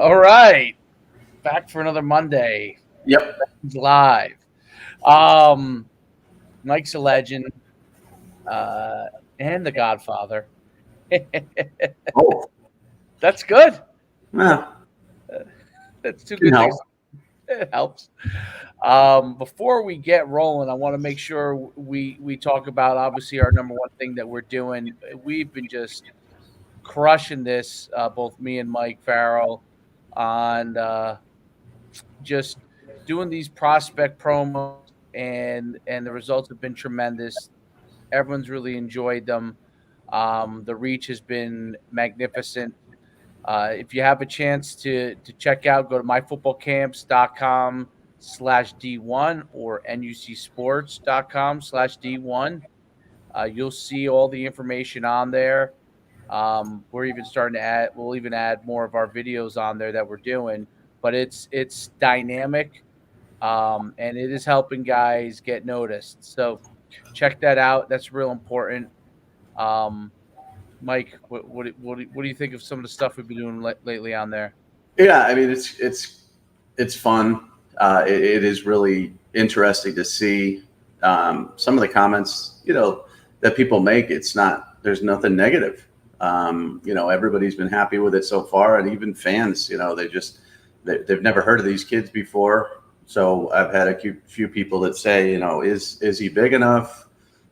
All right, back for another Monday Yep. live. Um, Mike's a legend, and the Godfather. Oh, That's good. well, That's two can good help. things. It helps. Before we get rolling, I want to make sure we talk about obviously our number one thing that we're doing. We've been just crushing this, both me and Mike Farrell, on just doing these prospect promos, and the results have been tremendous. Everyone's really enjoyed them. The reach has been magnificent. If you have a chance to check out, go to myfootballcamps.com/D1 or nucsports.com/D1. You'll see all the information on there. We're even starting to add. We'll even add more of our videos on there that we're doing. But it's dynamic, and it is helping guys get noticed. So check that out. That's real important. Um, Mike, what do you think of some of the stuff we've been doing lately on there? Yeah, I mean it's fun. It is really interesting to see some of the comments, that people make. It's not there's nothing negative. Everybody's been happy with it so far, and even fans, they've never heard of these kids before. So I've had a few people that say, is he big enough,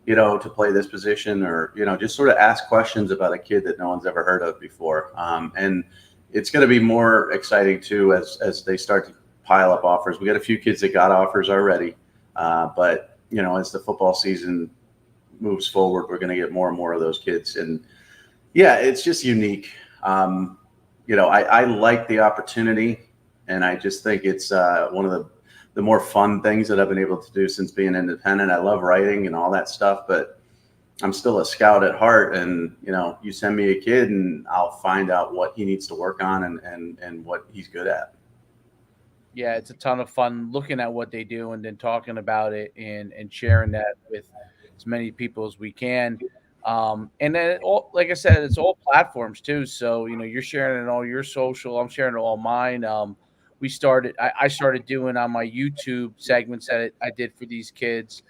to play this position, or just sort of ask questions about a kid that no one's ever heard of before. And it's going to be more exciting too as they start to pile up offers. We got a few kids that got offers already, but as the football season moves forward, we're going to get more and more of those kids. And yeah, it's just unique. I like the opportunity, and I just think it's one of the more fun things that I've been able to do since being independent. I love writing and all that stuff, but I'm still a scout at heart. And, you send me a kid and I'll find out what he needs to work on and what he's good at. Yeah, it's a ton of fun looking at what they do and then talking about it and sharing that with as many people as we can. And then, like I said, it's all platforms too. So you're sharing it on all your social. I'm sharing it all mine. I started doing on my YouTube segments that I did for these kids,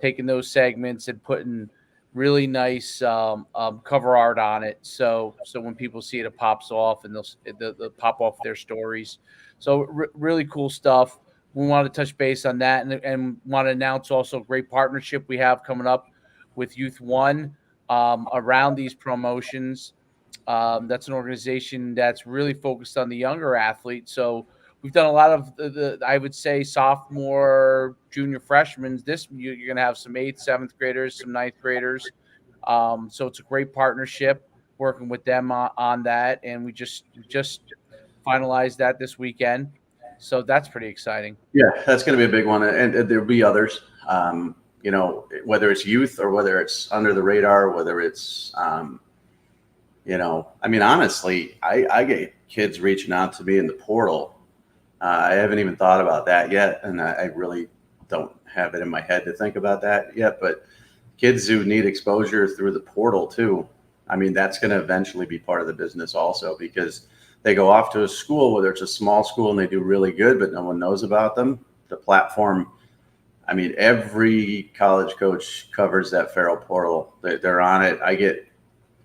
taking those segments and putting really nice cover art on it. So when people see it, it pops off, and they'll pop off their stories. So really cool stuff. We want to touch base on that, and want to announce also a great partnership we have coming up with Youth One around these promotions. That's an organization that's really focused on the younger athletes. So we've done a lot of I would say, sophomore, junior, freshmen. You're going to have some 8th, 7th graders, some 9th graders. So it's a great partnership working with them on that. And we just finalized that this weekend. So that's pretty exciting. Yeah, that's going to be a big one. And there'll be others, whether it's youth or whether it's under the radar, whether it's, honestly, I get kids reaching out to me in the portal. I haven't even thought about that yet, and I really don't have it in my head to think about that yet. But kids who need exposure through the portal too, that's going to eventually be part of the business also, because they go off to a school, whether it's a small school and they do really good, but no one knows about them. The platform, every college coach covers that Farrell portal. They're on it. I get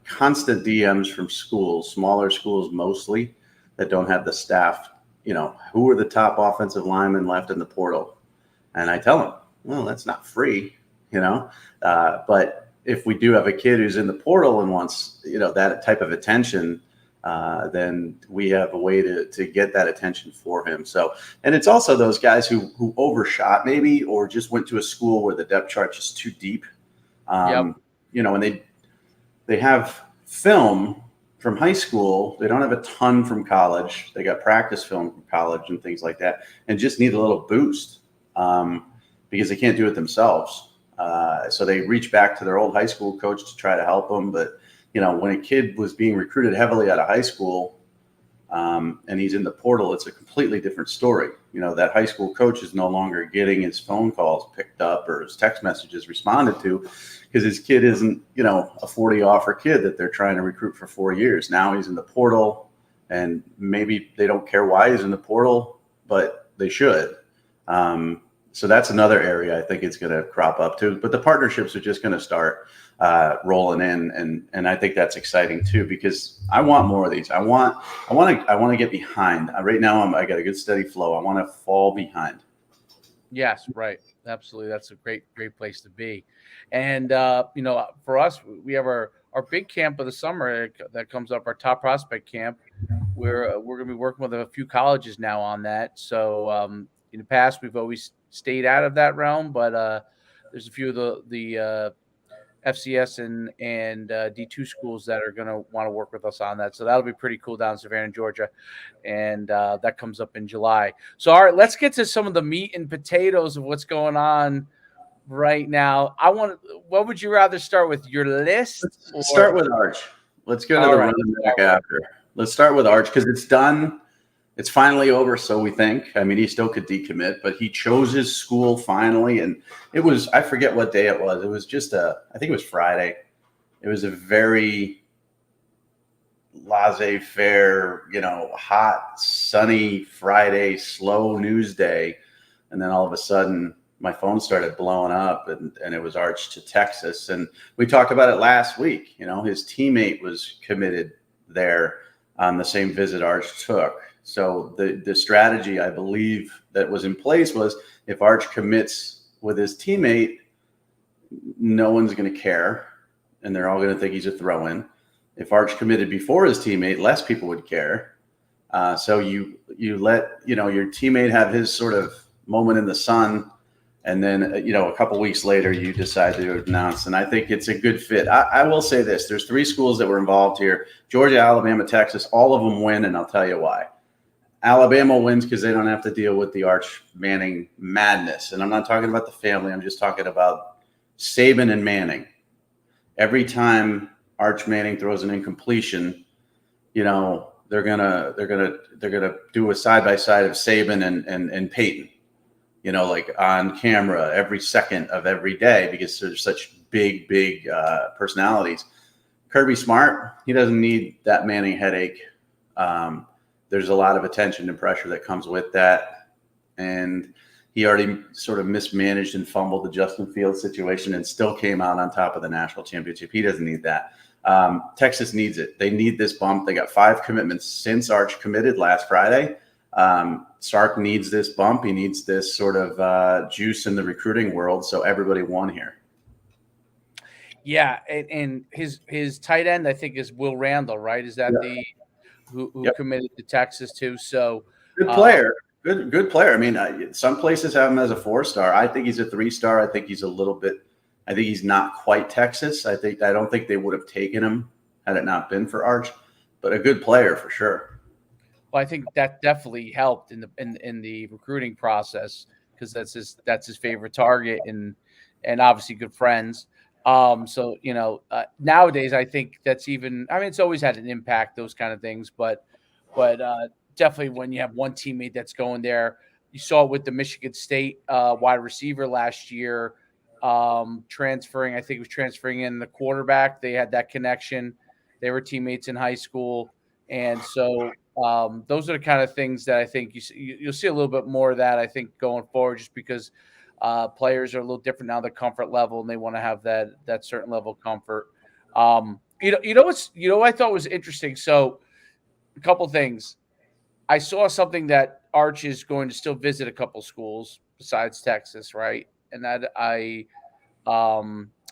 constant DMs from schools, smaller schools mostly, that don't have the staff. Who are the top offensive linemen left in the portal? And I tell them, well, that's not free, but if we do have a kid who's in the portal and wants, that type of attention, then we have a way to get that attention for him. So, and it's also those guys who overshot maybe, or just went to a school where the depth chart is too deep. And they have film from high school. They don't have a ton from college. They got practice film from college and things like that, and just need a little boost because they can't do it themselves. So they reach back to their old high school coach to try to help them. But, when a kid was being recruited heavily out of high school and he's in the portal, it's a completely different story. That high school coach is no longer getting his phone calls picked up or his text messages responded to, because his kid isn't, a 40 offer kid that they're trying to recruit for 4 years. Now he's in the portal. and maybe they don't care why he's in the portal, but they should. So that's another area I think it's going to crop up too. But the partnerships are just going to start rolling in, and I think that's exciting too, because I want more of these. I want to get behind. Right now, I got a good steady flow. I want to fall behind. Yes, right. Absolutely. That's a great place to be. And, for us, we have our big camp of the summer that comes up, our top prospect camp. We're going to be working with a few colleges now on that. So in the past, we've always stayed out of that realm, but there's a few of the FCS and D2 schools that are going to want to work with us on that. So that'll be pretty cool down in Savannah, Georgia. And that comes up in July. So, all right, let's get to some of the meat and potatoes of what's going on right now. What would you rather start with, your list? Let's start with Arch. Let's go to the running back after. Let's start with Arch because it's done. It's finally over, so we think. I mean, he still could decommit, but he chose his school finally. And it was, I forget what day it was. It was just I think it was Friday. It was a very laissez-faire, hot, sunny Friday, slow news day. And then all of a sudden, my phone started blowing up, and it was Arch to Texas. And we talked about it last week. His teammate was committed there on the same visit Arch took. So the strategy, I believe, that was in place was if Arch commits with his teammate, no one's going to care, and they're all going to think he's a throw-in. If Arch committed before his teammate, less people would care. So you let your teammate have his sort of moment in the sun, and then a couple weeks later you decide to announce. And I think it's a good fit. I will say this: there's 3 schools that were involved here: Georgia, Alabama, Texas. All of them win, and I'll tell you why. Alabama wins because they don't have to deal with the Arch Manning madness. And I'm not talking about the family. I'm just talking about Saban and Manning. Every time Arch Manning throws an incompletion, they're gonna do a side by side of Saban and Peyton, like on camera every second of every day because they're such big personalities. Kirby Smart, he doesn't need that Manning headache. There's a lot of attention and pressure that comes with that. And he already sort of mismanaged and fumbled the Justin Fields situation and still came out on top of the national championship. He doesn't need that. Texas needs it. They need this bump. They got 5 commitments since Arch committed last Friday. Sark needs this bump. He needs this sort of juice in the recruiting world. So everybody won here. Yeah. And his tight end, I think, is Will Randall, right? Is that who committed to Texas too? So good player. Good player. I mean, some places have him as a 4-star. I think he's a 3-star. I think he's I think he's not quite Texas. I don't think they would have taken him had it not been for Arch, but a good player for sure. Well, I think that definitely helped in the recruiting process because that's his favorite target and obviously good friends. So nowadays I think that's even. I mean, it's always had an impact, those kind of things, but definitely when you have one teammate that's going there. You saw it with the Michigan State wide receiver last year, transferring. I think he was transferring in the quarterback. They had that connection. They were teammates in high school, and so those are the kind of things that I think you'll see a little bit more of that. I think going forward, just because players are a little different now, their comfort level, and they want to have that certain level of comfort. What I thought was interesting. So a couple things. I saw something that Arch is going to still visit a couple schools besides Texas, right? And that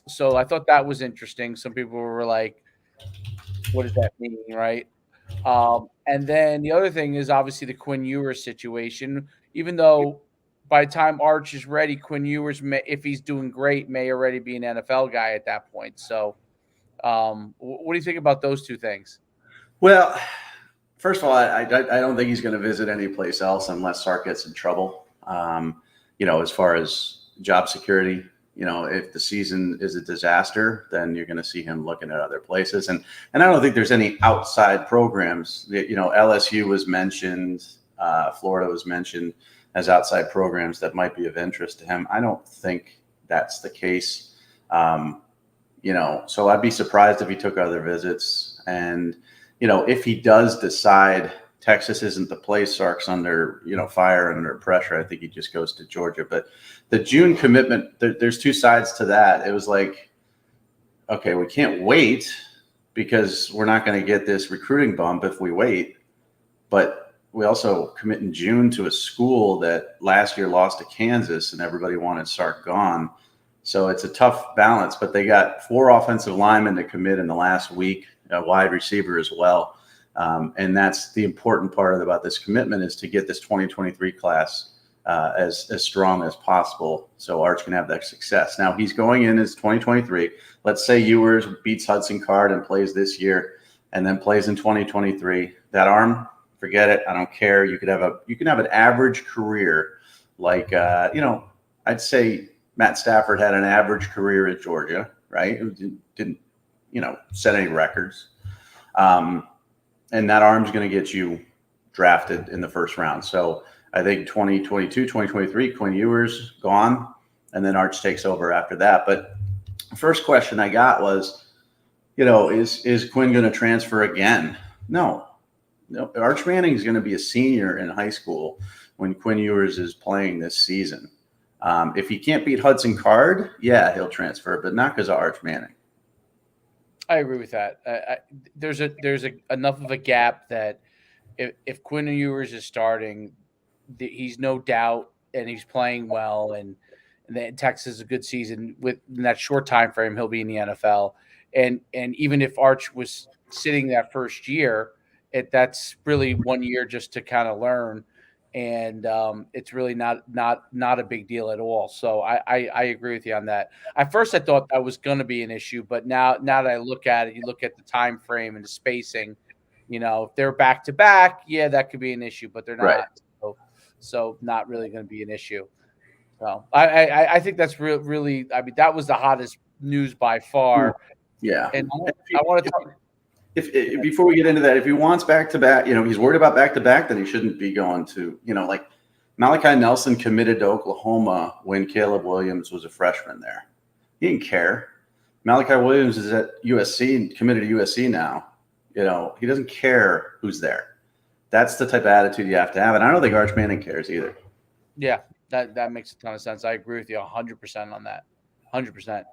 so I thought that was interesting. Some people were like, "What does that mean?" Right? And then the other thing is obviously the Quinn Ewers situation. Even though by the time Arch is ready, Quinn Ewers, if he's doing great, may already be an NFL guy at that point. So, what do you think about those two things? Well, first of all, I don't think he's going to visit any place else unless Sark gets in trouble. As far as job security, if the season is a disaster, then you're going to see him looking at other places. And I don't think there's any outside programs. LSU was mentioned, Florida was mentioned as outside programs that might be of interest to him. I don't think that's the case. So I'd be surprised if he took other visits. And if he does decide Texas isn't the place, Sark's under, fire and under pressure, I think he just goes to Georgia. But the June commitment, there's two sides to that. It was like, okay, we can't wait because we're not going to get this recruiting bump if we wait. But we also commit in June to a school that last year lost to Kansas and everybody wanted Sark gone. So it's a tough balance, but they got 4 offensive linemen to commit in the last week, a wide receiver as well. And that's the important part about this commitment, is to get this 2023 class as strong as possible so Arch can have that success. Now he's going in as 2023. Let's say Ewers beats Hudson Card and plays this year and then plays in 2023. That arm, forget it. I don't care. You can have an average career. Like, I'd say Matt Stafford had an average career at Georgia, right? It didn't, set any records. And that arm's going to get you drafted in the first round. So I think 2022, 2023, Quinn Ewers gone, and then Arch takes over after that. But the first question I got was, is Quinn going to transfer again? No. Arch Manning is going to be a senior in high school when Quinn Ewers is playing this season. If he can't beat Hudson Card, yeah, he'll transfer, but not because of Arch Manning. I agree with that. There's enough of a gap that if Quinn Ewers is starting, he's no doubt, and he's playing well, and then Texas is a good season in that short time frame. He'll be in the NFL, and even if Arch was sitting that first year, that's really 1 year just to kind of learn, and it's really not a big deal at all. So I agree with you on that. At first I thought that was going to be an issue, but now that I look at it, you look at the time frame and the spacing, if they're back to back, yeah, that could be an issue, but they're not. Right. So not really going to be an issue. So I think that's really, I mean, that was the hottest news by far. Yeah. And I want to talk. If before we get into that, if he wants back-to-back, he's worried about back-to-back, then he shouldn't be going to, like Malachi Nelson committed to Oklahoma when Caleb Williams was a freshman there. He didn't care. Malachi Williams is at USC, committed to USC now. He doesn't care who's there. That's the type of attitude you have to have. And I don't think Arch Manning cares either. Yeah, that makes a ton of sense. I agree with you 100% on that. 100%.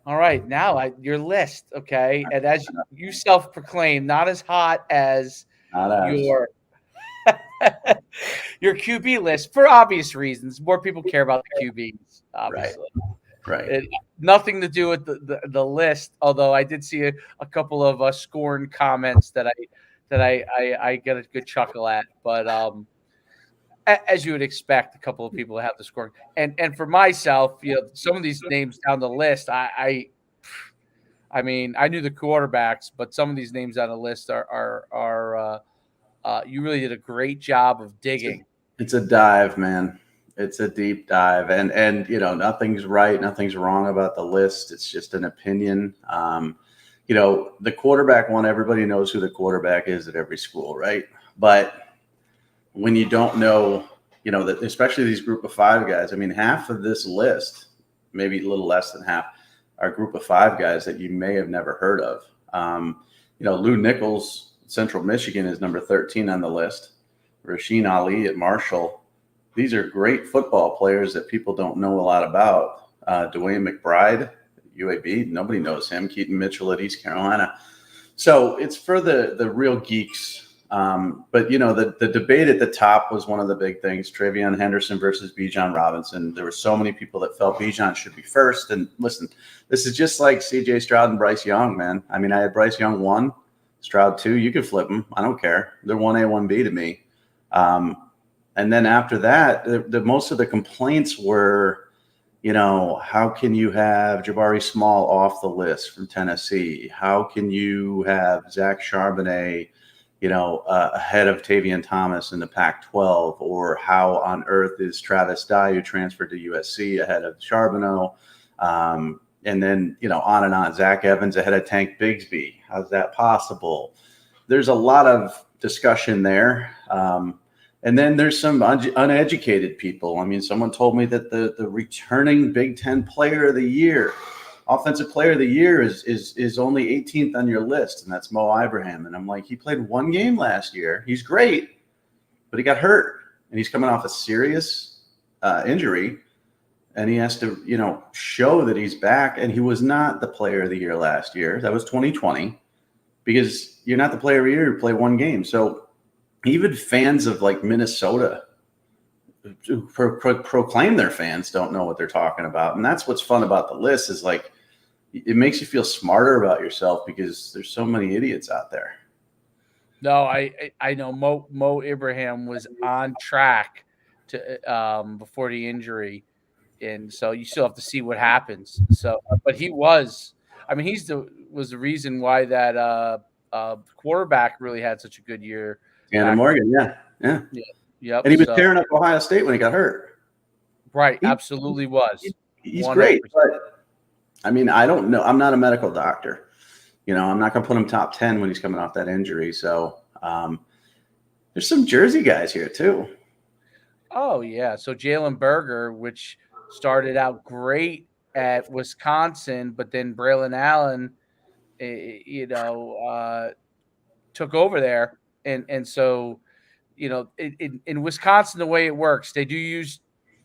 All right, now your list, okay? And as you self-proclaim, not as hot as your your QB list for obvious reasons. More people care about the QBs, obviously. Right. Nothing to do with the list. Although I did see a couple of scorn comments that I get a good chuckle at, but as you would expect, a couple of people have the scoring. And for myself, some of these names down the list, I mean, I knew the quarterbacks, but some of these names on the list are you really did a great job of digging. It's a dive, man. It's a deep dive, and nothing's right, nothing's wrong about the list. It's just an opinion. The quarterback one, everybody knows who the quarterback is at every school, right? But when you don't know, that especially these group of 5 guys, I mean, half of this list, maybe a little less than half, are group of 5 guys that you may have never heard of. Lou Nichols, Central Michigan, is number 13 on the list. Rasheen Ali at Marshall. These are great football players that people don't know a lot about. Dwayne McBride, UAB, nobody knows him. Keaton Mitchell at East Carolina. So it's for the real geeks. But the debate at the top was one of the big things: Treyveon Henderson versus Bijan Robinson. There were so many people that felt Bijan should be first. And listen, this is just like C.J. Stroud and Bryce Young, man. I mean, I had Bryce Young 1, Stroud 2. You could flip them. I don't care. They're 1A, 1B to me. And then after that, the most of the complaints were, how can you have Jabari Small off the list from Tennessee? How can you have Zach Charbonnet, ahead of Tavion Thomas in the Pac-12? Or how on earth is Travis Dye, who transferred to USC, ahead of Charbonnet? And then, on and on. Zach Evans ahead of Tank Bigsby. How's that possible? There's a lot of discussion there. And then there's some uneducated people. I mean, someone told me that the returning Big Ten Player of the Year, offensive player of the year is only 18th on your list, and that's Mo Ibrahim. And I'm like, he played one game last year. He's great, but he got hurt, and he's coming off a serious injury, and he has to, show that he's back. And he was not the player of the year last year. That was 2020, because you're not the player of the year. You play one game. So even fans of like Minnesota who proclaim their fans don't know what they're talking about. And that's what's fun about the list, is like, it makes you feel smarter about yourself because there's so many idiots out there. No, I know Mo Ibrahim was on track to before the injury, and so you still have to see what happens. So, but he was, I mean, was the reason why that quarterback really had such a good year. Tanner Morgan, yeah. Yep. And he was tearing up Ohio State when he got hurt. Right, absolutely was. He's 100%. Great, but I mean, I don't know. I'm not a medical doctor. I'm not going to put him top 10 when he's coming off that injury. So there's some Jersey guys here too. Oh, yeah. So Jalen Berger, which started out great at Wisconsin, but then Braylon Allen, took over there. And so, in Wisconsin, the way it works, they do use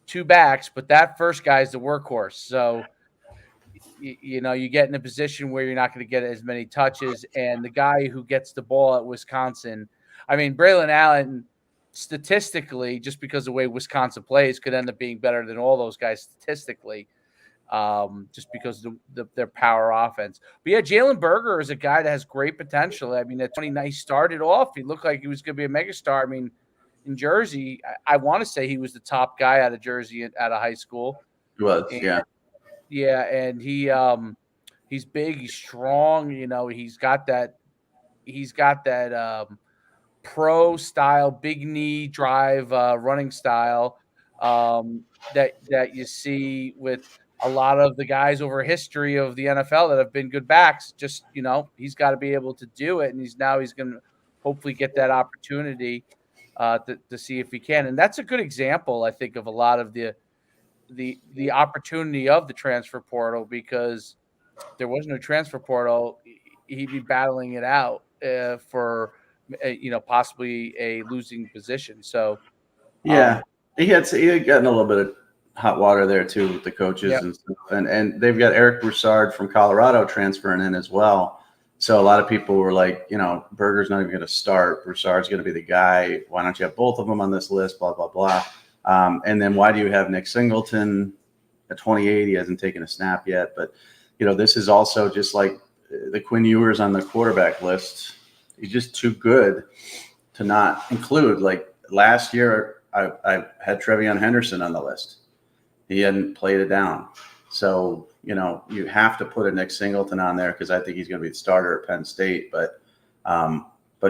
two backs, but that first guy is the workhorse. So, you get in a position where you're not going to get as many touches. And the guy who gets the ball at Wisconsin, I mean, Braylon Allen, statistically, just because of the way Wisconsin plays, could end up being better than all those guys statistically, just because of their power offense. But yeah, Jalen Berger is a guy that has great potential. I mean, at 29, he started off, he looked like he was going to be a megastar. I mean, in Jersey, I want to say he was the top guy out of Jersey out of high school. He was, yeah. Yeah, and he's big, he's strong. He's got that pro style, big knee drive, running style that you see with a lot of the guys over history of the NFL that have been good backs. Just he's got to be able to do it, and he's going to hopefully get that opportunity to see if he can. And that's a good example, I think, of a lot of the opportunity of the transfer portal, because there was no transfer portal, he'd be battling it out for possibly a losing position. So yeah, he had gotten a little bit of hot water there too with the coaches and stuff, and they've got Eric Broussard from Colorado transferring in as well. So a lot of people were like, Berger's not even going to start. Broussard's going to be the guy. Why don't you have both of them on this list? Blah blah blah. And then why do you have Nick Singleton at 28? He hasn't taken a snap yet. But, this is also just like the Quinn Ewers on the quarterback list. He's just too good to not include. Like last year, I had Treyveon Henderson on the list. He hadn't played it down. So, you have to put a Nick Singleton on there because I think he's going to be the starter at Penn State. But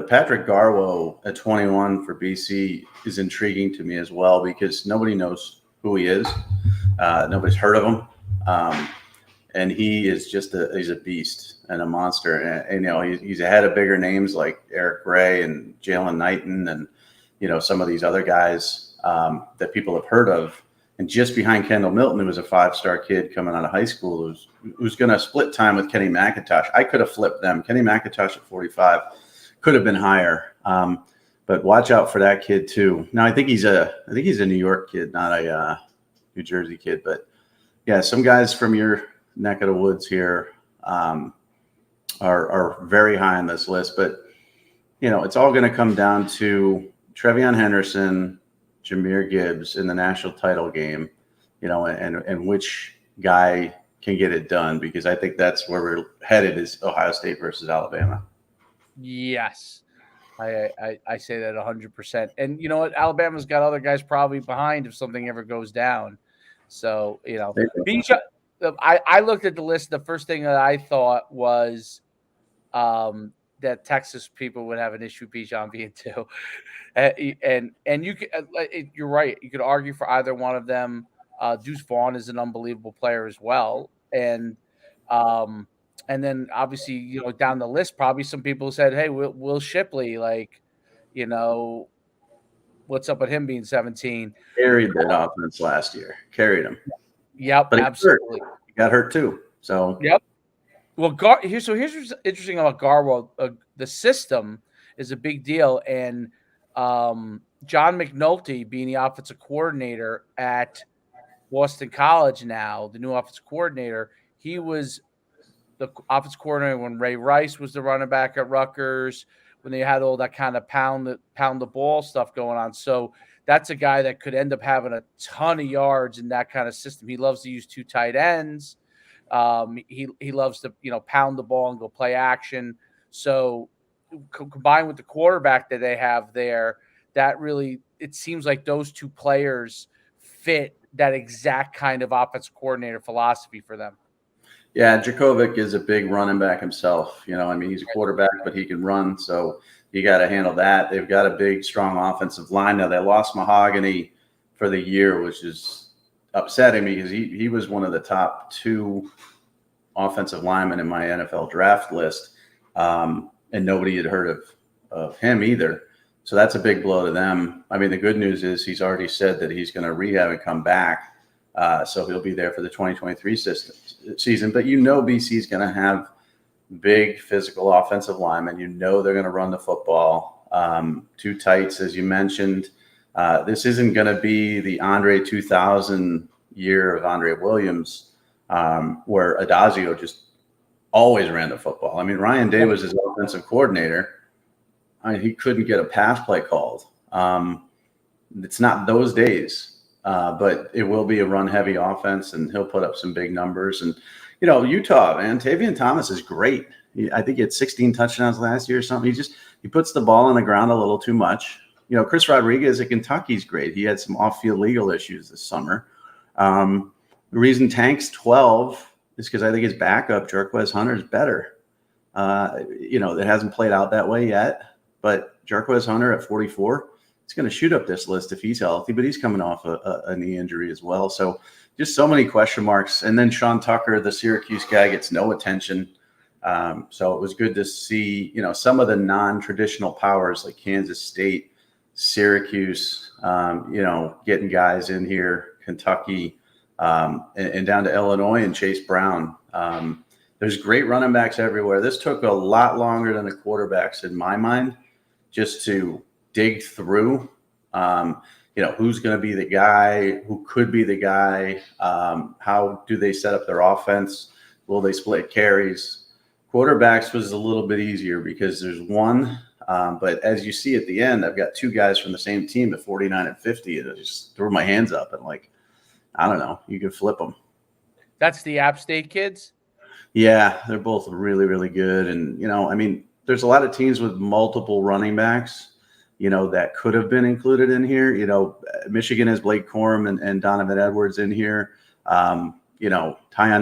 Patrick Garwo at 21 for BC is intriguing to me as well, because nobody knows who he is. Nobody's heard of him. And he is he's a beast and a monster. And he's ahead of bigger names like Eric Gray and Jalen Knighton and, some of these other guys that people have heard of. And just behind Kendall Milton, who was a 5-star kid coming out of high school, who's going to split time with Kenny McIntosh. I could have flipped them. Kenny McIntosh at 45 could have been higher. But watch out for that kid too. Now I think he's a New York kid, not a New Jersey kid. But yeah, some guys from your neck of the woods here are very high on this list. But it's all going to come down to Treyveon Henderson, Jamyr Gibbs in the national title game, and which guy can get it done, because I think that's where we're headed, is Ohio State versus Alabama. Yes. I say that 100%. And you know what? Alabama's got other guys probably behind if something ever goes down. So, I looked at the list. The first thing that I thought was that Texas people would have an issue Bijan being 2. And you could, you're right. You could argue for either one of them. Deuce Vaughn is an unbelievable player as well. And then obviously, down the list, probably some people said, hey, Will Shipley, what's up with him being 17? Carried that offense last year. Carried him. Yep, but absolutely. He got hurt too. So yep. Well, here's what's interesting about Garwo. The system is a big deal, and John McNulty being the offensive coordinator at Boston College now, the new offensive coordinator, he was the offensive coordinator when Ray Rice was the running back at Rutgers, when they had all that kind of pound the ball stuff going on. So that's a guy that could end up having a ton of yards in that kind of system. He loves to use 2 tight ends. He loves to pound the ball and go play action. So combined with the quarterback that they have there, that really it seems like those 2 players fit that exact kind of offensive coordinator philosophy for them. yeah, Djokovic is a big running back himself. He's a quarterback, but he can run. So you got to handle that. They've got a big, strong offensive line. Now they lost Mahogany for the year, which is upsetting me because he was one of the top 2 offensive linemen in my NFL draft list. And nobody had heard of him either. So that's a big blow to them. The good news is he's already said that he's going to rehab and come back. So he'll be there for the 2023 season. But BC is going to have big physical offensive linemen. They're going to run the football. 2 tights, as you mentioned. This isn't going to be the Andre 2000 year of Andre Williams, where Adazio just always ran the football. Ryan Day was his offensive coordinator. He couldn't get a pass play called. It's not those days, but it will be a run-heavy offense, and he'll put up some big numbers. And, Utah, man, Treyveon Thomas is great. I think he had 16 touchdowns last year or something. He puts the ball on the ground a little too much. Chris Rodriguez at Kentucky's great. He had some off-field legal issues this summer. The reason Tank's 12 is because I think his backup, Jarquez Hunter, is better. It hasn't played out that way yet, but Jarquez Hunter at 44, it's going to shoot up this list if he's healthy, but he's coming off a knee injury as well. So just so many question marks. And then Sean Tucker, the Syracuse guy, gets no attention. So it was good to see, some of the non-traditional powers like Kansas State, Syracuse, getting guys in here, Kentucky, and down to Illinois and Chase Brown. There's great running backs everywhere. This took a lot longer than the quarterbacks in my mind, just to dig through, who's going to be the guy, who could be the guy, how do they set up their offense, will they split carries? Quarterbacks was a little bit easier because there's one, but as you see at the end, I've got 2 guys from the same team at 49 and 50, and I just threw my hands up and I don't know, you can flip them. That's the App State kids? Yeah, they're both really, really good. And, there's a lot of teams with multiple running backs, that could have been included in here. Michigan has Blake Corum and Donovan Edwards in here. Tyon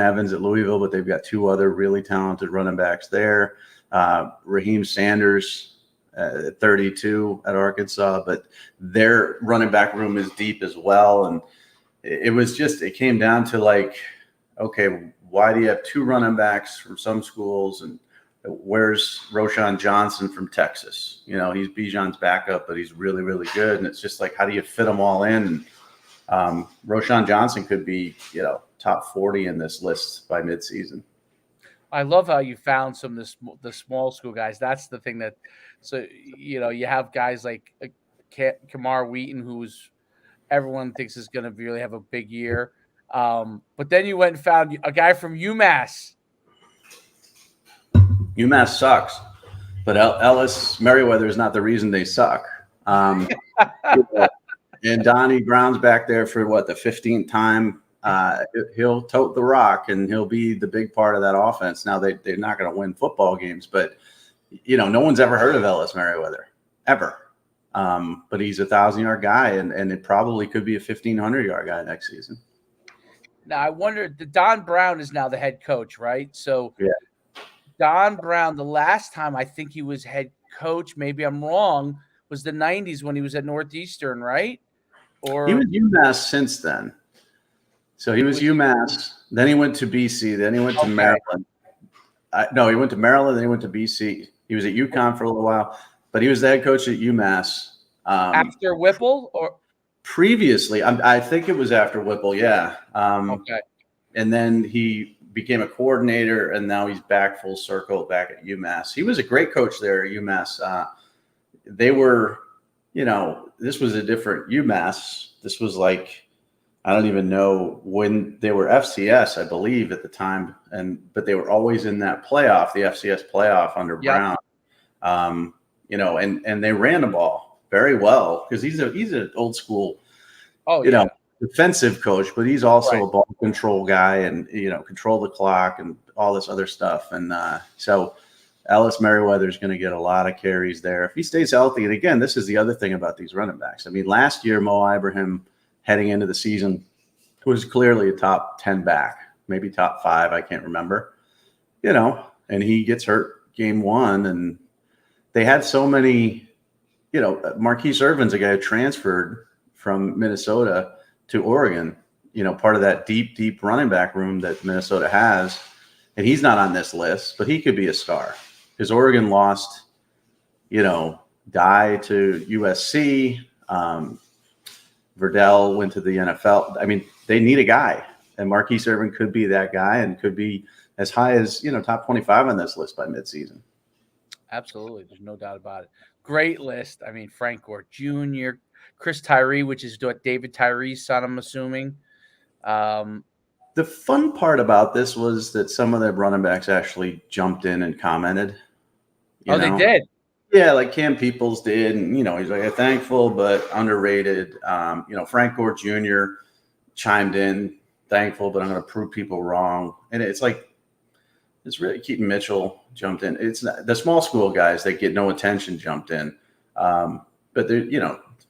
Evans at Louisville, but they've got 2 other really talented running backs there. Raheem Sanders at 32 at Arkansas, but their running back room is deep as well. And it came down to okay, why do you have 2 running backs from some schools, and where's Roshan Johnson from Texas? He's Bijan's backup, but he's really, really good. And it's just how do you fit them all in? Roshan Johnson could be, top 40 in this list by midseason. I love how you found some of the small school guys. That's the thing you have guys like Kamar Wheaton, who's everyone thinks is going to really have a big year. But then you went and found a guy from UMass. UMass sucks, but Ellis Merriweather is not the reason they suck. And Donnie Brown's back there for the 15th time. He'll tote the rock, and he'll be the big part of that offense. Now they're not going to win football games, but no one's ever heard of Ellis Merriweather ever. But he's a 1,000-yard guy, and it probably could be a 1,500-yard guy next season. Now I wonder, Don Brown is now the head coach, right? So yeah. Don Brown, the last time I think he was head coach, maybe I'm wrong, was the 90s when he was at Northeastern, right? Or he was UMass since then. So he was UMass, then he went to BC, then he went to Maryland. He went to Maryland, then he went to BC. He was at UConn for a little while, but he was the head coach at UMass. After Whipple, or previously, I think it was after Whipple, yeah. Okay. And then he became a coordinator, and now he's back full circle back at UMass. He was a great coach there at UMass. They were, this was a different UMass. This was like, I don't even know when they were FCS, I believe, at the time, but they were always in that playoff, the FCS playoff under Brown. And they ran the ball very well because he's an old school, defensive coach, but he's also a ball control guy and, control the clock and all this other stuff. And so Ellis Merriweather is going to get a lot of carries there if he stays healthy. And again, this is the other thing about these running backs. I mean, last year, Mo Ibrahim heading into the season was clearly a top 10 back, maybe top 5. I can't remember, and he gets hurt game 1. And they had so many, Marquise Irvin's a guy who transferred from Minnesota to Oregon, part of that deep running back room that Minnesota has. And he's not on this list, but he could be a star because Oregon lost, Dye to USC. Verdell went to the NFL. I mean, they need a guy, and Marquise Irvin could be that guy and could be as high as, top 25 on this list by midseason. Absolutely. There's no doubt about it. Great list. I mean, Frank Gore Jr., Chris Tyree, which is David Tyree's son, I'm assuming. The fun part about this was that some of the running backs actually jumped in and commented. They did? Yeah, like Cam Peoples did. And, he's like, thankful but underrated. Frank Gore Jr. chimed in, thankful, but I'm going to prove people wrong. And it's like, it's really Keaton Mitchell jumped in. It's not, the small school guys that get no attention jumped in. But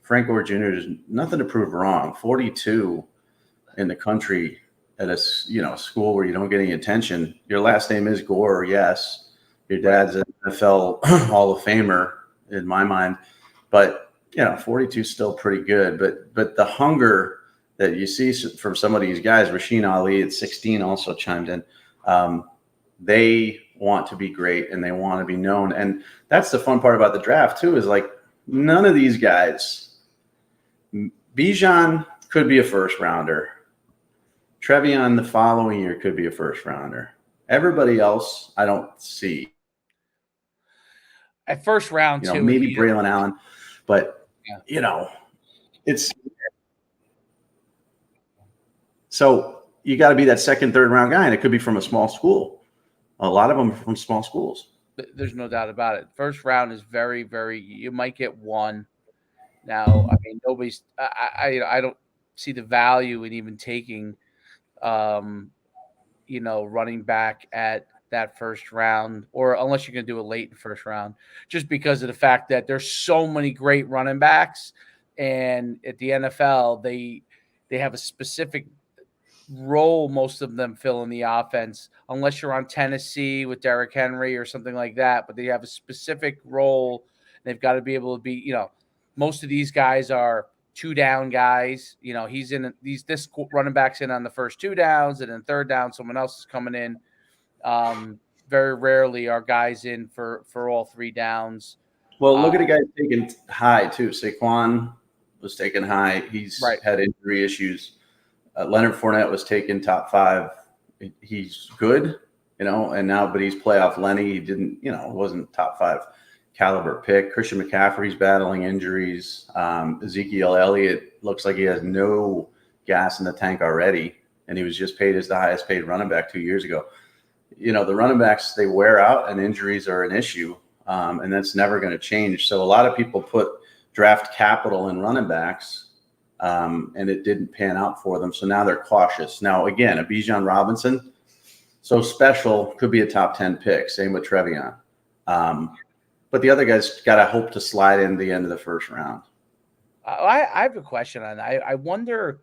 Frank Gore Jr. there's nothing to prove wrong. 42 in the country at a school where you don't get any attention. Your last name is Gore, yes. Your dad's an NFL Hall of Famer in my mind, but 42 is still pretty good. But the hunger that you see from some of these guys, Rasheen Ali at 16 also chimed in. They want to be great and they want to be known, and that's the fun part about the draft too. Is like none of these guys. Bijan could be a first rounder. Treyveon the following year could be a first rounder. Everybody else, I don't see. At first round, too. Maybe Braylon Allen, but it's so you got to be that second, third round guy, and it could be from a small school. A lot of them are from small schools. There's no doubt about it. First round is very, very. You might get one. Now, I mean, nobody's. I don't see the value in even taking, running back at that first round, or unless you're going to do it late in first round, just because of the fact that there's so many great running backs, and at the NFL they have a specific role most of them fill in the offense, unless you're on Tennessee with Derrick Henry or something like that. But they have a specific role. They've got to be able to be, most of these guys are 2-down guys. This running back's in on the first 2 downs, and then third down, someone else is coming in. Very rarely are guys in for all 3 downs. Well, look at the guys taken high too. Saquon was taken high. He's had injury issues. Leonard Fournette was taken top 5. He's good, and now, but he's playoff Lenny. He didn't, wasn't top 5 caliber pick. Christian McCaffrey's battling injuries. Ezekiel Elliott looks like he has no gas in the tank already, and he was just paid as the highest paid running back 2 years ago. The running backs, they wear out, and injuries are an issue, and that's never going to change. So a lot of people put draft capital in running backs, and it didn't pan out for them. So now they're cautious. Now, again, a Bijan Robinson, so special, could be a top 10 pick. Same with Treyveon. But the other guys got to hope to slide in the end of the first round. I have a question on that. I wonder,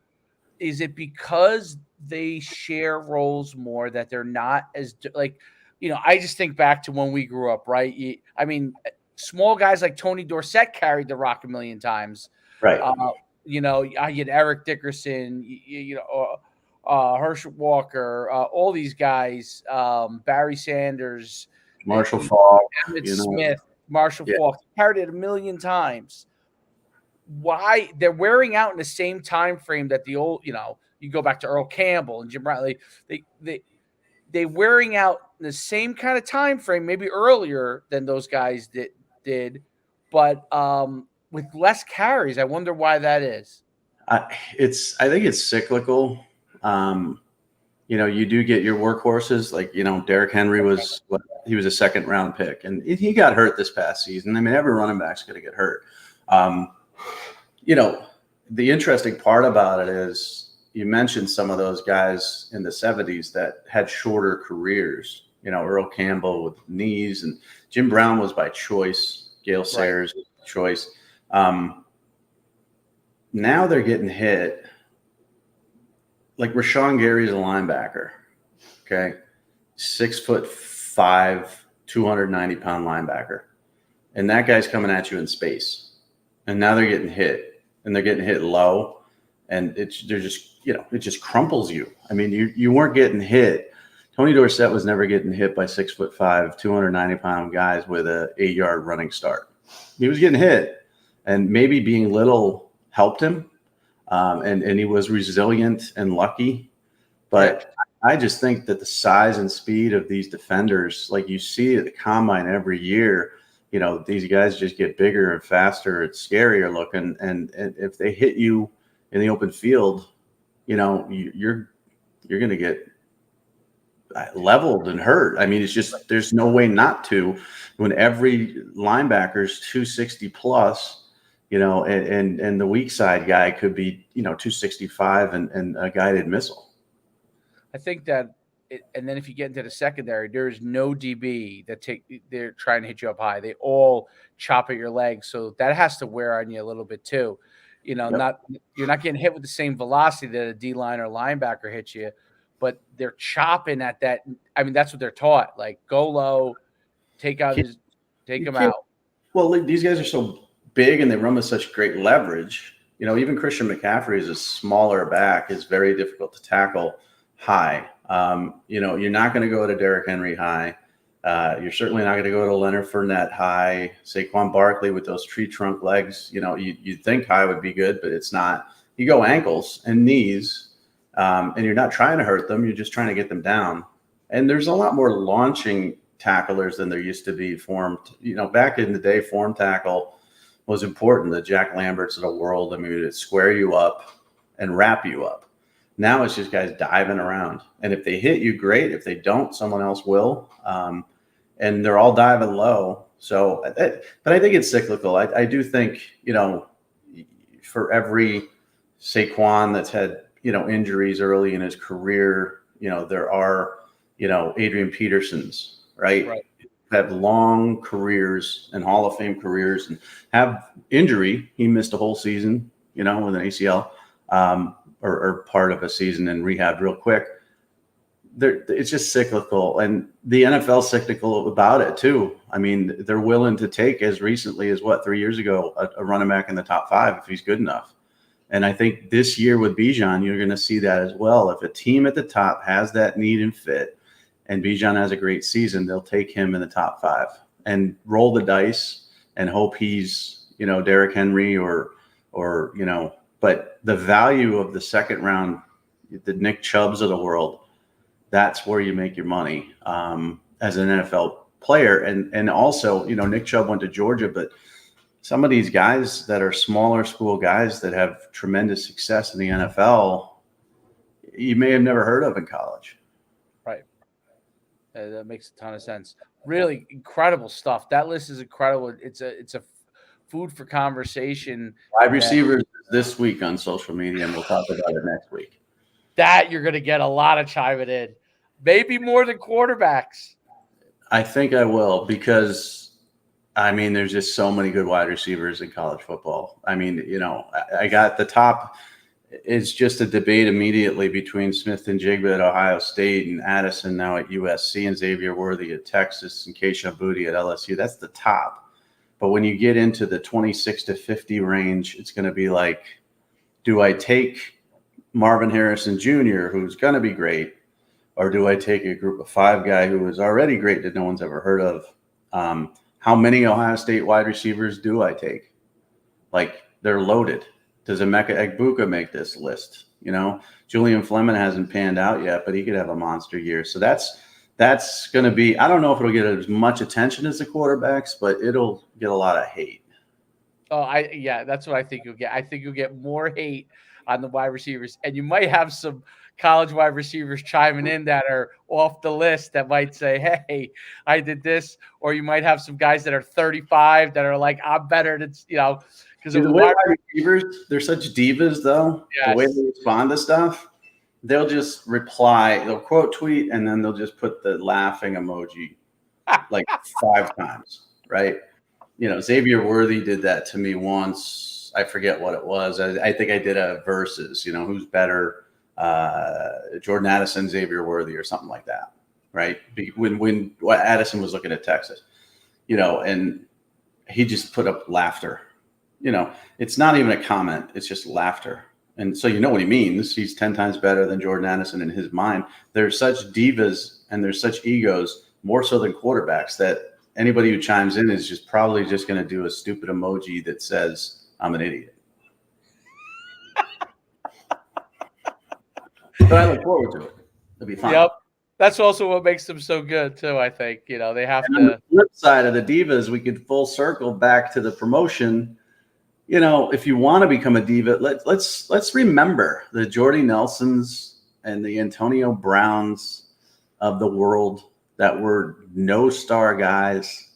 is it because they share roles more that they're not as I just think back to when we grew up, right? Small guys like Tony Dorsett carried the rock a million times. Right. I had Eric Dickerson, Herschel Walker, all these guys, Barry Sanders, Marshall Faulk, Emmett Smith, Marshall Faulk, carried it a million times. Why they're wearing out in the same time frame that the old, you go back to Earl Campbell and Jim Bradley. they wearing out in the same kind of time frame, maybe earlier than those guys did, but with less carries. I wonder why that is. I think it's cyclical. You do get your workhorses like Derrick Henry he was a second round pick, and he got hurt this past season. I mean, every running back's going to get hurt. The interesting part about it is you mentioned some of those guys in the 70s that had shorter careers. Earl Campbell with knees, and Jim Brown was by choice. Gale Sayers was by choice. Now they're getting hit. Like Rashawn Gary's a linebacker, okay? 6'5", 290-pound linebacker. And that guy's coming at you in space. And now they're getting hit. And they're getting hit low. And it just crumples you. I mean, you weren't getting hit. Tony Dorsett was never getting hit by 6'5", 290-pound guys with an 8-yard running start. He was getting hit. And maybe being little helped him. And he was resilient and lucky. But I just think that the size and speed of these defenders, like you see at the combine every year, these guys just get bigger and faster. It's scarier looking. And if they hit you in the open field, you're going to get leveled and hurt. I mean, it's just there's no way not to when every linebacker's 260 plus. And the weak side guy could be, 265 and a guided missile. I think that, and then if you get into the secondary, there is no DB they're trying to hit you up high. They all chop at your legs, so that has to wear on you a little bit too. You're not getting hit with the same velocity that a D line or linebacker hits you, but they're chopping at that. I mean, that's what they're taught. Like go low, take them out. Well, these guys are so big and they run with such great leverage. Even Christian McCaffrey is a smaller back, is very difficult to tackle high. You're not going to go to Derrick Henry high. You're certainly not going to go to Leonard Fournette high. Saquon Barkley with those tree trunk legs, you'd think high would be good, but it's not. You go ankles and knees, and you're not trying to hurt them. You're just trying to get them down. And there's a lot more launching tacklers than there used to be formed. Back in the day, form tackle was important. The Jack Lamberts of the world. I mean, it'd square you up and wrap you up. Now it's just guys diving around. And if they hit you, great. If they don't, someone else will. And they're all diving low. So, but I think it's cyclical. I do think, for every Saquon that's had, injuries early in his career, there are, Adrian Petersons, right? Have long careers and Hall of Fame careers and have injury. He missed a whole season, with an ACL or part of a season and rehabbed real quick. It's just cyclical, and the NFL cyclical about it too. I mean, they're willing to take as recently as 3 years ago, a running back in the top 5 if he's good enough. And I think this year with Bijan, you're going to see that as well. If a team at the top has that need and fit, and Bijan has a great season, they'll take him in the top 5 and roll the dice and hope he's, Derrick Henry or but the value of the second round, the Nick Chubbs of the world, that's where you make your money as an NFL player. And also, Nick Chubb went to Georgia, but some of these guys that are smaller school guys that have tremendous success in the NFL, you may have never heard of in college. Right. That makes a ton of sense. Really incredible stuff. That list is incredible. It's a food for conversation. Wide receivers this week on social media, and we'll talk about it next week. That you're going to get a lot of chiming in. Maybe more than quarterbacks. I think I will because, there's just so many good wide receivers in college football. I got the top. It's just a debate immediately between Smith and Jigba at Ohio State and Addison now at USC and Xavier Worthy at Texas and Keisha Booty at LSU. That's the top. But when you get into the 26 to 50 range, it's going to be like, do I take Marvin Harrison Jr., who's going to be great, or do I take a group of 5 guy who is already great that no one's ever heard of? How many Ohio State wide receivers do I take? Like, they're loaded. Does Emeka Egbuka make this list? Julian Fleming hasn't panned out yet, but he could have a monster year. So that's going to be, I don't know if it'll get as much attention as the quarterbacks, but it'll get a lot of hate. Oh, that's what I think you'll get. I think you'll get more hate on the wide receivers, and you might have some college wide receivers chiming in that are off the list that might say, "Hey, I did this," or you might have some guys that are 35 that are like, "I'm better than," because the way wide receivers, they're such divas, though. Yes. The way they respond to stuff, they'll just reply, they'll quote tweet, and then they'll just put the laughing emoji like 5 times, right? Xavier Worthy did that to me once. I forget what it was. I think I did a versus, who's better, Jordan Addison, Xavier Worthy, or something like that, right? When Addison was looking at Texas, and he just put up laughter. It's not even a comment. It's just laughter. And so you know what he means. He's 10 times better than Jordan Addison in his mind. They're such divas and they're such egos, more so than quarterbacks, that anybody who chimes in is probably just going to do a stupid emoji that says, "I'm an idiot." But I look forward to it. It'll be fun. Yep. That's also what makes them so good, too, I think. They have to. On the flip side of the divas, we could full circle back to the promotion. If you want to become a diva, let's remember the Jordy Nelsons and the Antonio Browns of the world that were no star guys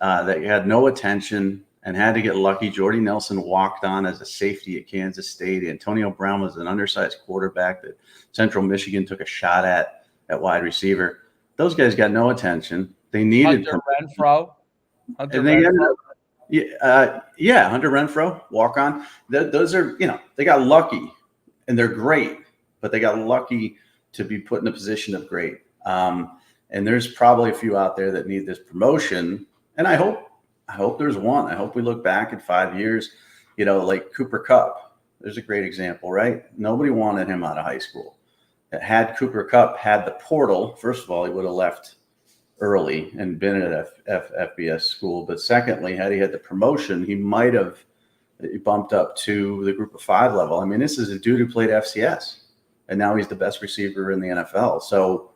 that had no attention and had to get lucky. Jordy Nelson walked on as a safety at Kansas State. Antonio Brown was an undersized quarterback that Central Michigan took a shot at wide receiver. Those guys got no attention. They needed Hunter Renfrow. Hunter Renfrow, walk on. Those are, they got lucky, and they're great, but they got lucky to be put in a position of great. And there's probably a few out there that need this promotion. And I hope there's one. I hope we look back in 5 years, like Cooper Kupp. There's a great example, right? Nobody wanted him out of high school. Had Cooper Kupp had the portal, first of all, he would have left early and been at FBS school. But secondly, had he had the promotion, he might have bumped up to the group of 5 level. I mean, this is a dude who played FCS, and now he's the best receiver in the NFL. So,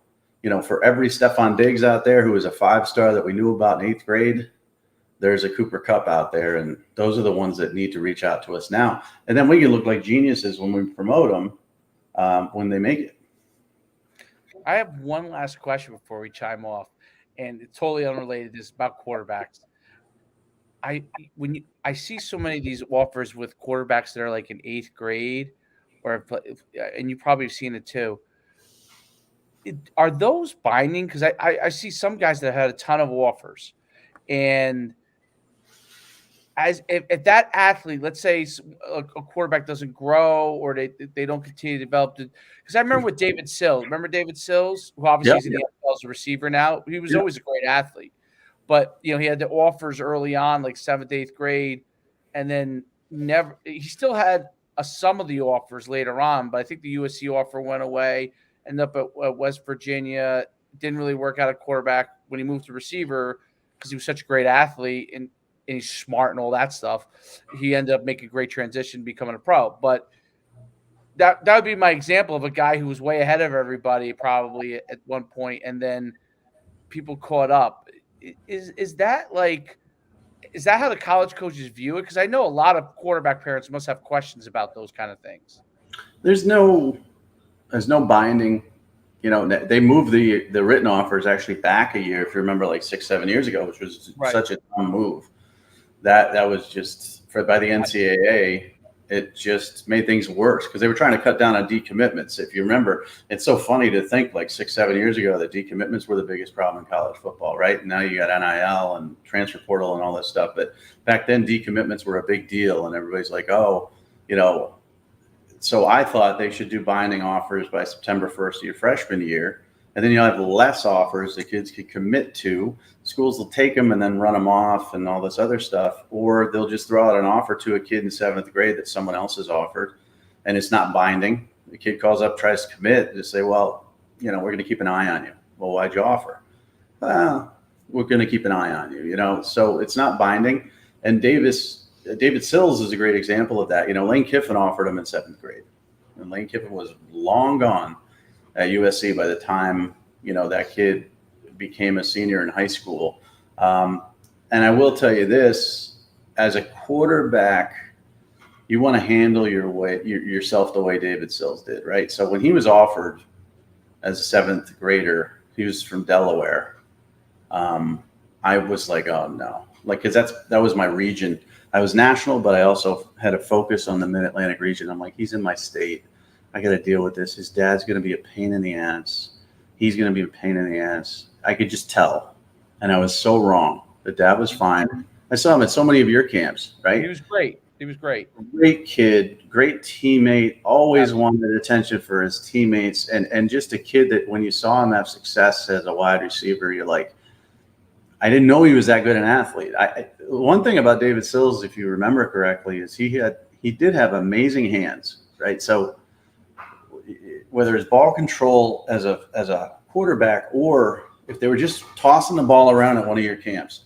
for every Stephon Diggs out there who is a 5-star that we knew about in 8th grade, there's a Cooper Kupp out there, and those are the ones that need to reach out to us now. And then we can look like geniuses when we promote them when they make it. I have one last question before we chime off, and it's totally unrelated. This is about quarterbacks. I see so many of these offers with quarterbacks that are like in 8th grade, and you probably have seen it too. Are those binding? Because I see some guys that had a ton of offers, and if that athlete, let's say a quarterback doesn't grow or they don't continue to develop, because I remember with David Sills. Remember David Sills, who obviously is in the NFL as a receiver now. He was always a great athlete, but he had the offers early on, like 7th, 8th grade, and then never. He still had some of the offers later on, but I think the USC offer went away. Ended up at West Virginia. Didn't really work out at quarterback when he moved to receiver because he was such a great athlete and he's smart and all that stuff. He ended up making a great transition, becoming a pro. But that would be my example of a guy who was way ahead of everybody probably at one point, and then people caught up. Is that how the college coaches view it? Because I know a lot of quarterback parents must have questions about those kind of things. There's no binding. They moved the written offers actually back a year, if you remember, like 6-7 years ago, which was such a dumb move. That was just by the NCAA. It just made things worse because they were trying to cut down on decommitments. If you remember, it's so funny to think like 6-7 years ago that decommitments were the biggest problem in college football, right? Now you got NIL and transfer portal and all this stuff. But back then, decommitments were a big deal, and everybody's like, So I thought they should do binding offers by September 1st of your freshman year. And then you'll have less offers the kids could commit to. Schools will take them and then run them off and all this other stuff. Or they'll just throw out an offer to a kid in 7th grade that someone else has offered, and it's not binding. The kid calls up, tries to commit, and just say, well, we're going to keep an eye on you. Well, why'd you offer? Well, we're going to keep an eye on you, So it's not binding. And Davis David Sills is a great example of that. Lane Kiffin offered him in 7th grade, and Lane Kiffin was long gone at USC by the time that kid became a senior in high school. And I will tell you this: as a quarterback, you want to handle yourself the way David Sills did, right? So when he was offered as a 7th grader, he was from Delaware. I was like, oh no, because that was my region. I was national, but I also had a focus on the Mid-Atlantic region. I'm like, he's in my state. I got to deal with this. His dad's going to be a pain in the ass. He's going to be a pain in the ass. I could just tell. And I was so wrong. The dad was fine. I saw him at so many of your camps, right? He was great. He was great. Great kid, great teammate, always wanted attention for his teammates. And just a kid that when you saw him have success as a wide receiver, you're like, I didn't know he was that good an athlete. One thing about David Sills, if you remember correctly, is he did have amazing hands, right? So whether it's ball control as a quarterback or if they were just tossing the ball around at one of your camps,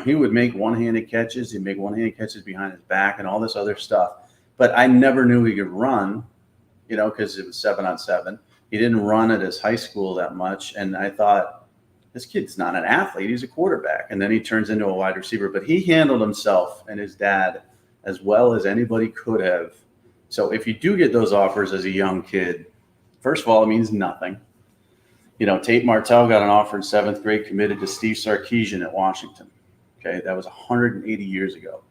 he would make one-handed catches. He'd make one-handed catches behind his back and all this other stuff. But I never knew he could run, because it was 7-on-7. He didn't run at his high school that much. And I thought, this kid's not an athlete. He's a quarterback. And then he turns into a wide receiver. But he handled himself and his dad as well as anybody could have. So if you do get those offers as a young kid, first of all, it means nothing. Tate Martell got an offer in 7th grade, committed to Steve Sarkisian at Washington. Okay, that was 180 years ago.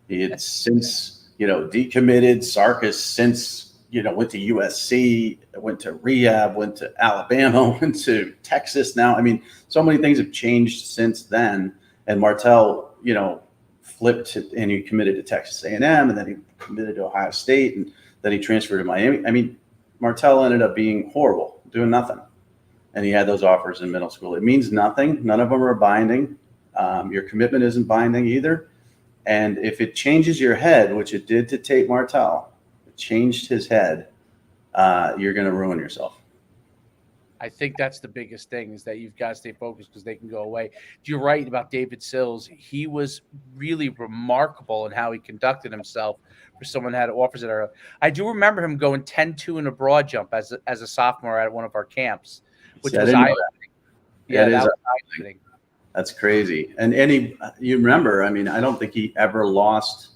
He had since, decommitted. Sark has since, went to USC, went to rehab, went to Alabama, went to Texas now. I mean, so many things have changed since then. And Martell, flipped and he committed to Texas A&M, and then he committed to Ohio State, and then he transferred to Miami. I mean, Martell ended up being horrible, doing nothing. And he had those offers in middle school. It means nothing. None of them are binding. Your commitment isn't binding either. And if it changes your head, which it did to Tate Martell, it changed his head, you're going to ruin yourself. I think that's the biggest thing, is that you've got to stay focused because they can go away. You're right about David Sills. He was really remarkable in how he conducted himself for someone that had offers that are. I do remember him going 10-2 in a broad jump as a sophomore at one of our camps, which was eye-opening. Yeah, that was eye-opening. That's crazy. And you remember, I mean, I don't think he ever lost.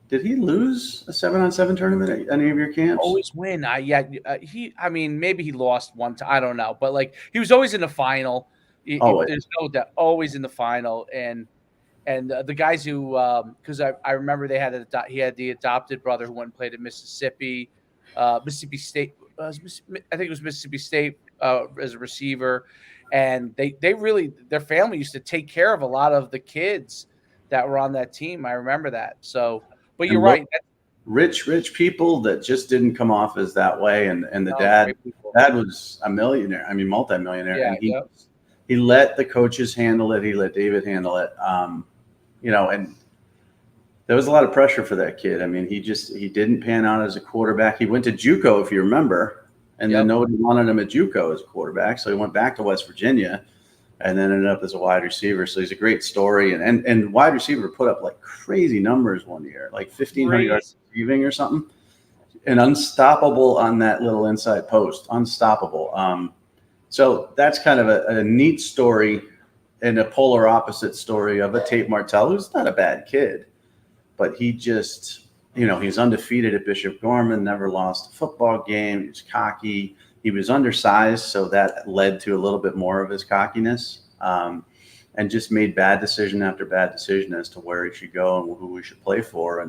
Did he lose a 7-on-7 tournament at any of your camps? Always win. Maybe he lost one time. I don't know. But he was always in the final. There's no doubt, always in the final. And the guys who, because I remember he had the adopted brother who went and played at Mississippi State. I think it was Mississippi State as a receiver. And they really, their family used to take care of a lot of the kids that were on that team. I remember that. So, but you're right. Rich people that just didn't come off as that way. And the dad was a millionaire. I mean, multimillionaire. Yeah, and he let the coaches handle it. He let David handle it. And there was a lot of pressure for that kid. I mean, he didn't pan out as a quarterback. He went to JUCO, if you remember. And then nobody wanted him at JUCO as a quarterback, so he went back to West Virginia, and then ended up as a wide receiver. So he's a great story, and wide receiver put up crazy numbers one year, 1,500 yards receiving or something, and unstoppable on that little inside post, unstoppable. So that's kind of a neat story, and a polar opposite story of a Tate Martell, who's not a bad kid, but he just. He's undefeated at Bishop Gorman, never lost a football game. He was cocky. He was undersized, so that led to a little bit more of his cockiness, and just made bad decision after bad decision as to where he should go and who we should play for.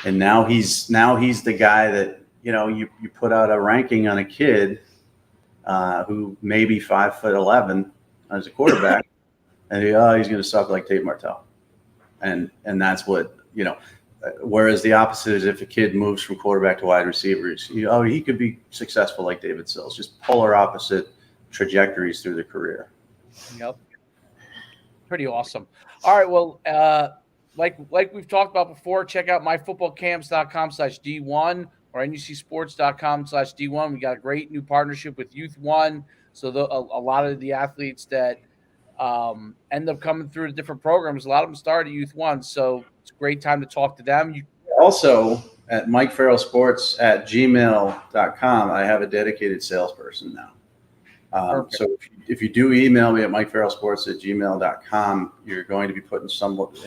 And now he's the guy that you put out a ranking on a kid who may be 5'11" as a quarterback, and he's going to suck like Tate Martell, and that's what Whereas the opposite is if a kid moves from quarterback to wide receivers, he could be successful like David Sills. Just polar opposite trajectories through the career. Yep. Pretty awesome. All right. Well, like we've talked about before, check out myfootballcamps.com/D1 or nucsports.com/D1. We got a great new partnership with Youth One. So a lot of the athletes that end up coming through the different programs. A lot of them start at Youth One, so it's a great time to talk to them. Also, at MikeFarrellSports@gmail.com, I have a dedicated salesperson now. So if you do email me at MikeFarrellSports@gmail.com, you're going to be put in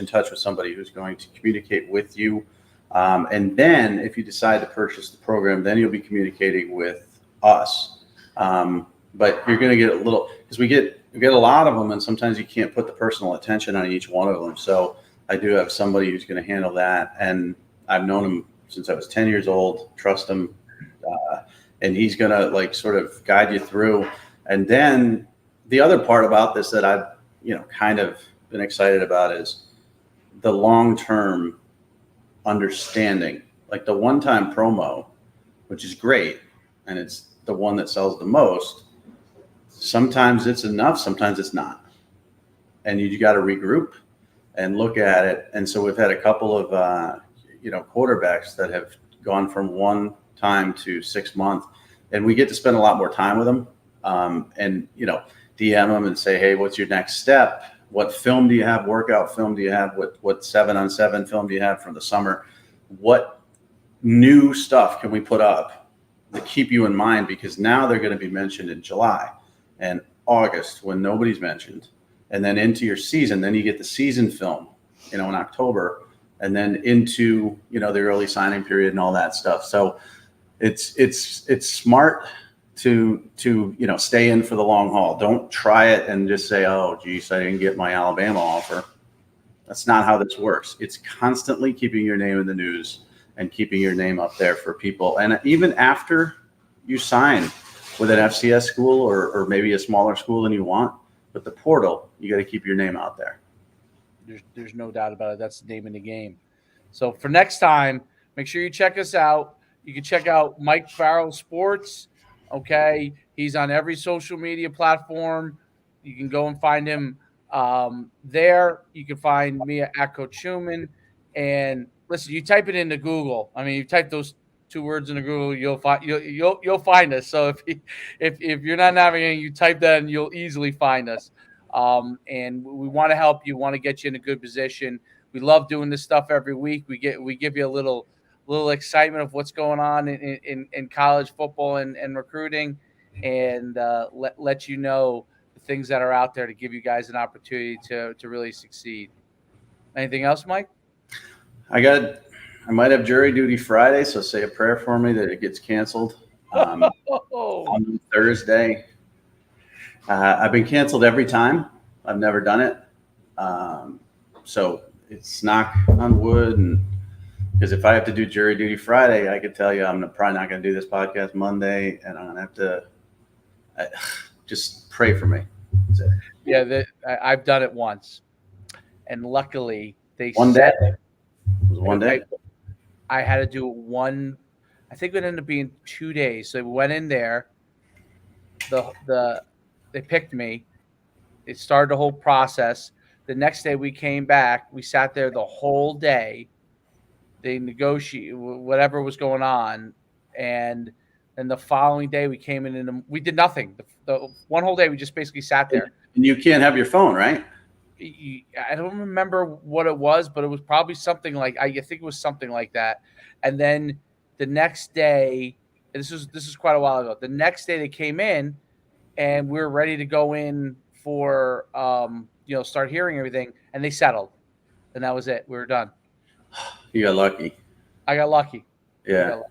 touch with somebody who's going to communicate with you. And then if you decide to purchase the program, then you'll be communicating with us. But you're going to get a little, because we get a lot of them, and sometimes you can't put the personal attention on each one of them. So I do have somebody who's going to handle that. And I've known him since I was 10 years old, trust him. And he's going to like sort of guide you through. And then the other part about this that I've, kind of been excited about is the long-term understanding, like the one-time promo, which is great. And it's the one that sells the most. Sometimes it's enough, sometimes it's not. And you got to regroup and look at it. And so we've had a couple of, quarterbacks that have gone from one time to 6 months, and we get to spend a lot more time with them. And DM them and say, hey, what's your next step? What film do you have? Workout film do you have? What 7-on-7 film do you have from the summer? What new stuff can we put up that keep you in mind? Because now they're going to be mentioned in July and August when nobody's mentioned, and then into your season. Then you get the season film, in October, and then into the early signing period and all that stuff. So it's smart to stay in for the long haul. Don't try it and just say, oh geez, I didn't get my Alabama offer. That's not how this works. It's constantly keeping your name in the news and keeping your name up there for people. And even after you sign with an FCS school or maybe a smaller school than you want, but the portal, you got to keep your name out there. There's no doubt about it. That's the name of the game. So for next time, make sure you check us out. You can check out Mike Farrell Sports. Okay, he's on every social media platform. You can go and find him there. You can find me at Coach Schuman. And listen, you type it into Google. I mean, you type those two words into Google, you'll find us. So if you're not navigating, you type that and you'll easily find us. And we want to help you. Want to get you in a good position. We love doing this stuff every week. We give you a little excitement of what's going on in college football and recruiting, and let you know the things that are out there to give you guys an opportunity to really succeed. Anything else, Mike? I might have jury duty Friday, so say a prayer for me that it gets canceled on Thursday. I've been canceled every time. I've never done it. So it's knock on wood. And because if I have to do jury duty Friday, I could tell you I'm probably not going to do this podcast Monday, and I'm going to have to just pray for me. Yeah, I've done it once. And luckily they one day. It was one day. I had to do it I think it ended up being 2 days. So we went in there. They picked me. It started the whole process. The next day we came back. We sat there the whole day. They negotiated whatever was going on. And then the following day we came in and we did nothing. The one whole day we just basically sat there. And you can't have your phone, right? I don't remember what it was, but it was probably something like I think it was something like that. And then the next day, this is quite a while ago. The next day they came in, and we were ready to go in for start hearing everything, and they settled, and that was it. We were done. You got lucky. I got lucky. Yeah,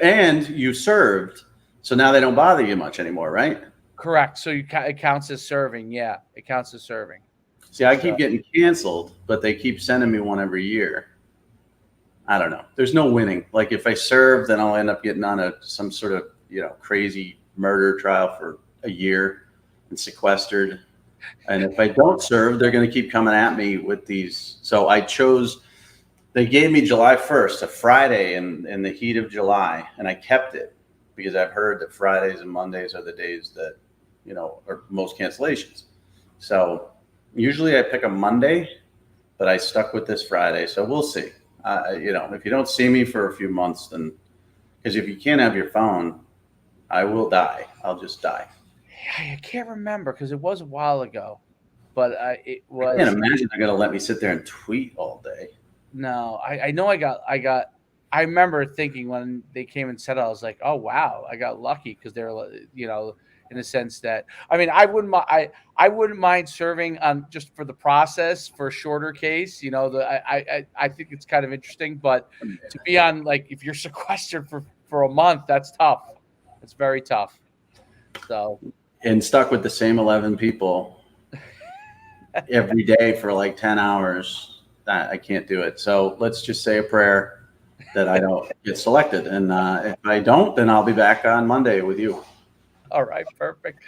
and you served, so now they don't bother you much anymore, right? Correct. So it counts as serving. Yeah, it counts as serving. See, I keep getting canceled, but they keep sending me one every year. I don't know. There's no winning. Like if I serve, then I'll end up getting on some sort of crazy murder trial for a year and sequestered. And if I don't serve, they're going to keep coming at me with these. So they gave me July 1st, a Friday in the heat of July, and I kept it because I've heard that Fridays and Mondays are the days that are most cancellations. So usually I pick a Monday, but I stuck with this Friday. So we'll see. If you don't see me for a few months, then because if you can't have your phone, I will die. I'll just die. I can't remember because it was a while ago. but it was. I can't imagine they're gonna let me sit there and tweet all day. No, I know I remember thinking when they came and said it, I was like, oh wow, I got lucky because they're, in a sense that, I mean, I wouldn't mind serving on just for the process for a shorter case. I think it's kind of interesting, but to be on, like, if you're sequestered for a month, that's tough. It's very tough. So, and stuck with the same 11 people every day for like 10 hours. I can't do it. So let's just say a prayer that I don't get selected. And if I don't, then I'll be back on Monday with you. All right, perfect.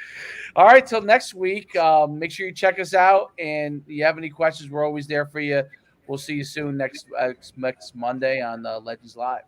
All right, till next week. Make sure you check us out. And if you have any questions, we're always there for you. We'll see you soon next Monday on Legends Live.